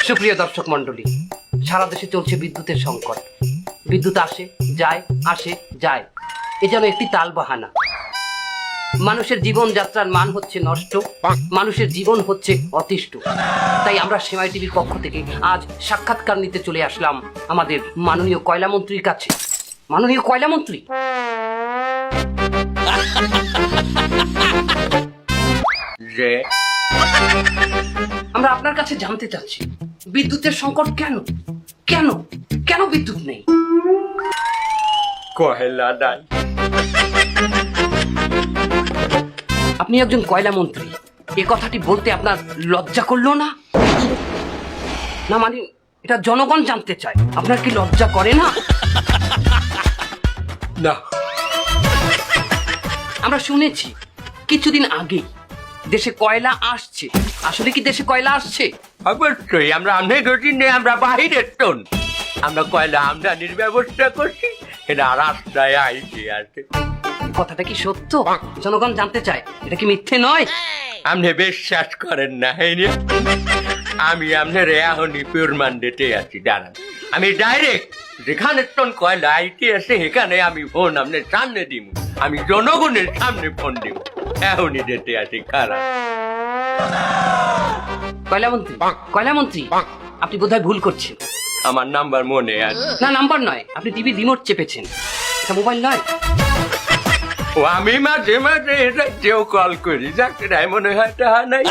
সুপ্রিয় দর্শক মন্ডলী, সারা দেশে চলছে বিদ্যুতের সংকট। বিদ্যুৎ আসে যায়, আসে যায়, এ যেন একটি তালবাহানা। মানুষের জীবন যাত্রার মান হচ্ছে নষ্ট, মানুষের জীবন হচ্ছে অতিষ্ঠ। তাই আমরা সেমাই টিভির পক্ষ থেকে আজ সাক্ষাৎকার নিতে চলে আসলাম আমাদের মাননীয় কয়লা মন্ত্রীর কাছে। মাননীয় কয়লা মন্ত্রী, যে আমরা আপনার কাছে জানতে চাচ্ছি বিদ্যুতের সংকট কেন কেন কেন বিদ্যুৎ নেই? কয়লা নাই। আপনি একজন কয়লা মন্ত্রী, এ কথাটি বলতে আপনার লজ্জা করলো না? না মানে এটা জনগণ জানতে চায়, আপনার কি লজ্জা করে না? না, আমরা শুনেছি কিছুদিন আগেই দেশে কয়লা আসছে। আসলে কি দেশে কয়লা আসছে? অবশ্যই আমরা অনেক দিনে আমরা বাহিরের টন আমরা কয়লা আমদানির ব্যবস্থা করছি, এটা রাস্তায় আইছে আছে। কথাটা কি সত্য? জনগণ জানতে চায়, এটা কি মিথ্যে নয়? আপনি বিশ্বাস করেন না? এই নিয়ে আমি আপনার এখনই পিওর মান্ডেটে আছি, দাঁড়ান। আমি ডাইরেক্ট যেখানে টন কয়লা আইতে আছে সেখানে আমি ফোন আপনার সামনে দিব, আমি জনগণের সামনে ফোন দিব। এখনই যেতে আছি, খারাপ। কয়লা মন্ত্রী, আপনি বোধহয় ভুল করছেন। আমার নাম্বার মনে আছে। না, নাম্বার নয়, আপনি টিভি রিমোট চেপেছেন, এটা মোবাইল নয়। ও আমি মাঝে মাঝে এটা কেউ কল করি, যাকে মনে হয় তাহা নাই।